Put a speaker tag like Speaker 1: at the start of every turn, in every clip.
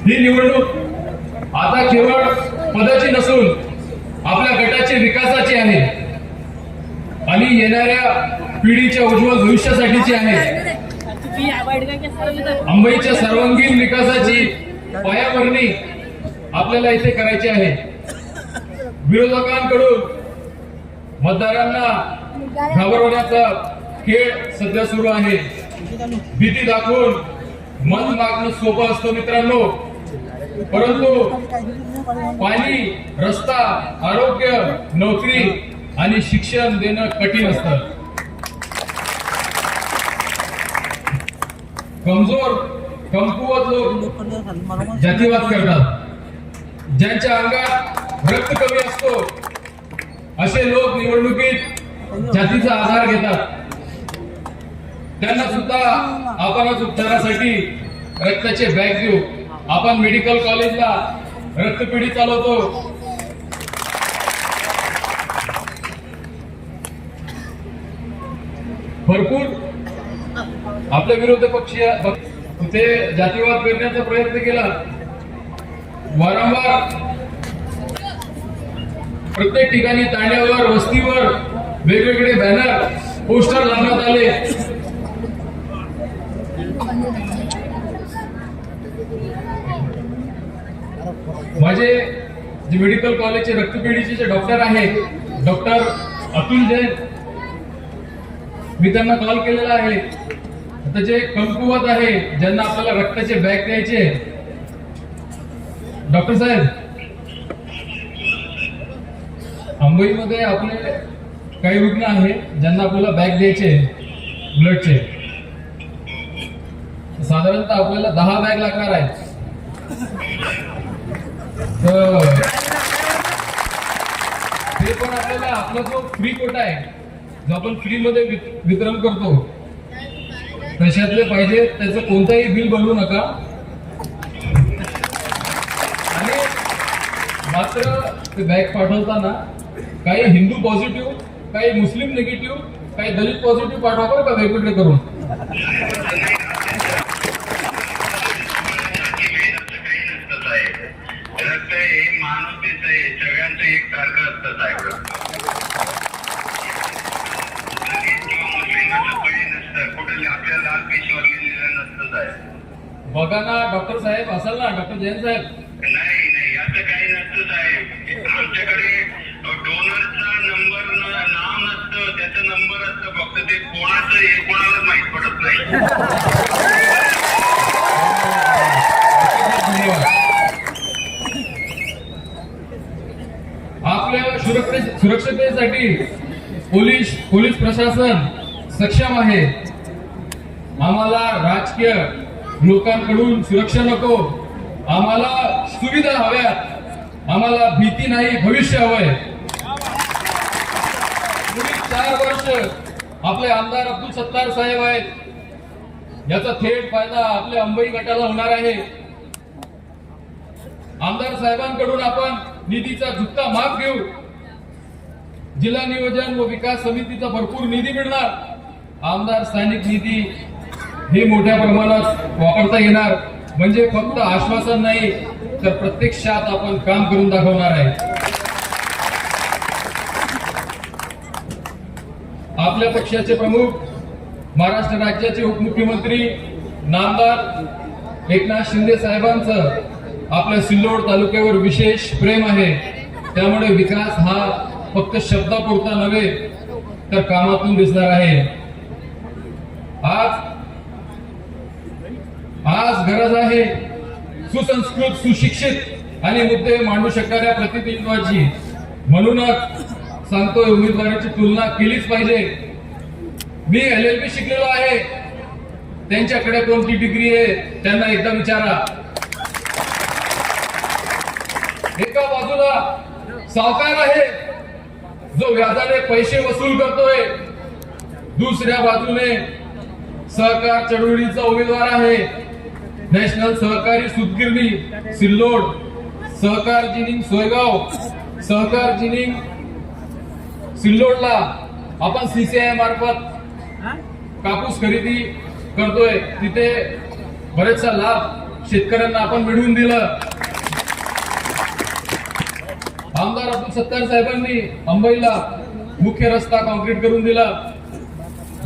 Speaker 1: ही निवडणूक आता केवळ पदाची नसून आपल्या गटाच्या विकासाची आहे आणि येणाऱ्या पिढीच्या उज्ज्वल भविष्यासाठीची आहे. अंबईच्या सर्वांगीण विकासाची पायाभरणी आपल्याला इथे करायची आहे. विरोधकांकडून मतदारांना घाबरवण्याचा खेळ सध्या सुरू आहे. भीती दाखवून मन मागणं सोपं असतं मित्रांनो, परंतु पाणी, रस्ता, आरोग्य, नोकरी आणि शिक्षण देणं कठीण असतं. कमजोर, कमकुवत लोक जातीवाद करतात. ज्यांच्या अंगात रक्त कमी असतो असे लोक निवडणुकीत जातीचा आधार घेतात. त्यांना सुद्धा आपणच उपचारासाठी रक्ताचे बॅग देऊ. आपण मेडिकल कॉलेजला रक्तपेढी चालवतो. भरपूर आपल्या विरोधी पक्षीय ते जातीवाद करण्याचा प्रयत्न केला. वारंवार प्रत्येक ठिकाणी तांड्यावर, वस्तीवर वेगवेगळे बॅनर, पोस्टर लावण्यात आले. माझे जे मेडिकल कॉलेजचे रक्तपेढीचे जे डॉक्टर आहेत, डॉक्टर अतुल जैन, मी त्यांना कॉल केलेला आहे. आता जे कमकुवत आहे, ज्यांना आपल्याला रक्ताचे बॅग द्यायचे, डॉक्टर साहेब, अंबईमध्ये आपले काही रुग्ण आहेत ज्यांना आपल्याला बॅग द्यायचे ब्लडचे. साधारणतः आपल्याला 10 बॅग लागणार आहेत. तर ते पण आपल्याला आपला जो फ्री कोटा आहे, जो आपण फ्री मध्ये वितरण करतो, तशातले पाहिजे. त्याचं कोणताही बिल बनवू नका. आणि मात्र ते बॅग पाठवताना काही हिंदू पॉझिटिव्ह, काही मुस्लिम निगेटिव्ह, काही दलित पॉझिटिव्ह पाठवा बरं का, वेगवेगळे करून. बघा ना डॉक्टर साहेब, असाल ना डॉक्टर जैन साहेब?
Speaker 2: नाही, असं काही नसतं साहेब. आमच्याकडे डोनरचा नंबर नाव नसतं, त्याचा नंबर असतं. फक्त ते कोणाचं हे कोणालाच माहित पडत नाही.
Speaker 1: आपल्या सुरक्षतेसाठी पोलीस प्रशासन सक्षम आहे. आम्हाला राजकीय लोकांकडून सुरक्षा नको, आम्हाला सुविधा हव्यात. आम्हाला भीती नाही, भविष्य हवंय. पुढील 4 वर्ष आपले आमदार अब्दुल सत्तार साहेब आहेत. याचा थेट फायदा आपल्या अंबई गटाला होणार आहे. आमदार साहेबांकडून आपण निधीचा झुकता माफ घेऊ. जिल्हा नियोजन व विकास समितीचा भरपूर निधी मिळणार. आमदार स्थानिक निधी हे मोठ्या प्रमाणात वापरता येणार. म्हणजे फक्त आश्वासन नाही, तर प्रत्यक्षात आपण काम करून दाखवणार आहे. आपल्या पक्षाचे प्रमुख, महाराष्ट्र राज्याचे उपमुख्यमंत्री नामदार एकनाथ शिंदे साहेबांचं आपल्या सिल्लोड तालुक्यावर विशेष प्रेम आहे. त्यामुळे विकास हा फक्त शब्दापुरता नव्हे, तर कामातून दिसणार आहे. आज गरज आहे सुसंस्कृत, सुशिक्षित आणि मुद्दे मांडू शकणाऱ्या प्रतिनिधित्वाची. म्हणूनच सांगतोय, उमेदवाराची तुलना केलीच पाहिजे. मी LLB शिकलेलो आहे. त्यांच्याकडे कोणती डिग्री आहे त्यांना एकदा विचारा. एका बाजूला सावकार आहे जो व्याजाने पैसे वसूल करतोय, दुसऱ्या बाजूने सहकार चळवळीचा उमेदवार आहे. नॅशनल सहकारी सूतगिरणी सिल्लोड, सहकार जिनिंग सोयगाव, सहकार जिनिंग सिल्लोडला आपण CCI मार्फत कापूस खरेदी करतोय. तिथे बरेचसा लाभ शेतकऱ्यांना आपण मिळवून दिलं. आमदार अब्दुल सत्तार साहेबांनी अंबईला मुख्य रस्ता कॉन्क्रीट करून दिला.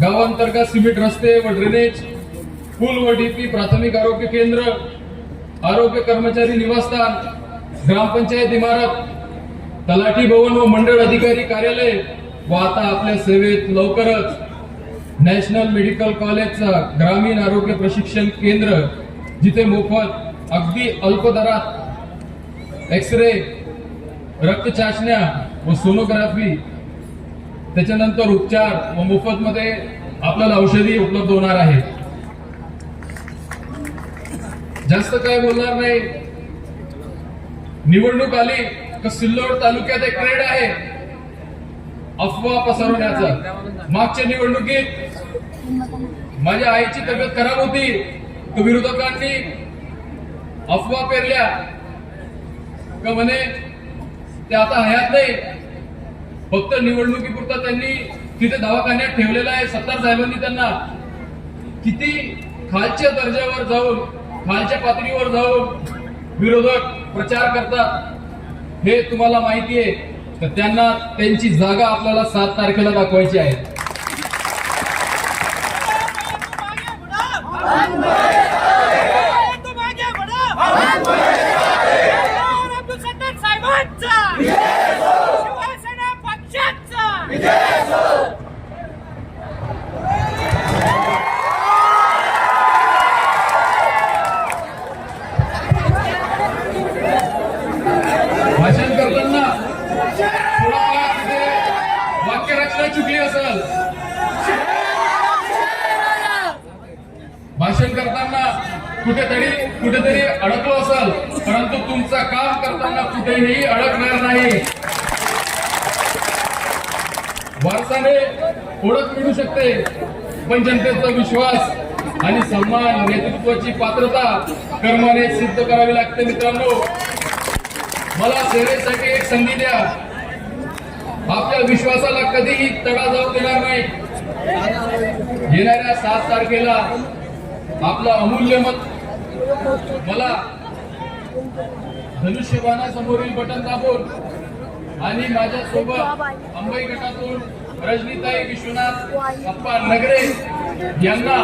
Speaker 1: गावांतर्गत सिमेंट रस्ते व ड्रेनेज, पूल व डीपी, प्राथमिक आरोग्य केंद्र, आरोग्य कर्मचारी निवासस्थान, ग्रामपंचायत इमारत, तलाठी भवन व मंडळ अधिकारी कार्यालय व आता आपल्या सेवेत लवकरच नॅशनल मेडिकल कॉलेजचा ग्रामीण आरोग्य प्रशिक्षण केंद्र, जिथे मोफत अगदी अल्प दरात एक्सरे, रक्त चाचण्या व सोनोग्राफी, त्याच्यानंतर उपचार व मोफत मध्ये आपल्याला औषधी उपलब्ध होणार आहे. जास्त काय बोलणार नाही. निवडणूक आली तर सिल्लोड तालुक्यात एक ट्रेंड आहे अफवा पसरवण्याचा. मागच्या निवडणुकीत माझ्या आईची तब्येत खराब होती तर विरोधकांनी अफवा पेरल्या का म्हणे ते आता हयात नाही, फक्त निवडणुकीपुरता त्यांनी तिथे दवाखान्यात ठेवलेला आहे. सत्तार साहेबांनी त्यांना किती खालच्या दर्जावर जाऊन, खालच्या पातळीवर जाऊन विरोधक प्रचार करतात हे तुम्हाला माहिती आहे. तर त्यांना त्यांची जागा आपल्याला 7 तारखेला दाखवायची आहे. भाषण करताना वाक्य रचना चुकली असेल, भाषण करताना कुठेतरी अडकलो असेल, परंतु तुमचं काम करताना कुठेही अडकणार नाही. वारसाने ओळख मिळू शकते, पण जनतेचा विश्वास आणि सन्मान, नेतृत्वाची पात्रता कर्माने सिद्ध करावी लागते. मित्रांनो, मला सेवेसाठी एक संधी द्या. आपल्या विश्वासाला कधीही तडा जाऊ देणार नाही. येणाऱ्या 7 तारखेला आपलं अमूल्य मत मला धनुष्यबाणासमोरील बटन दाबून आणि माझ्या सोबत अंबई गटातून रजनीताई विश्वनाथ अप्पा नगरे यांना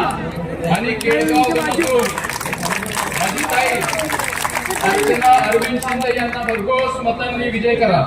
Speaker 1: आणि केळगाव गटातून अजिताई अर्चना अरविंद शिंदे यांना भरघोस मतांनी विजय करा.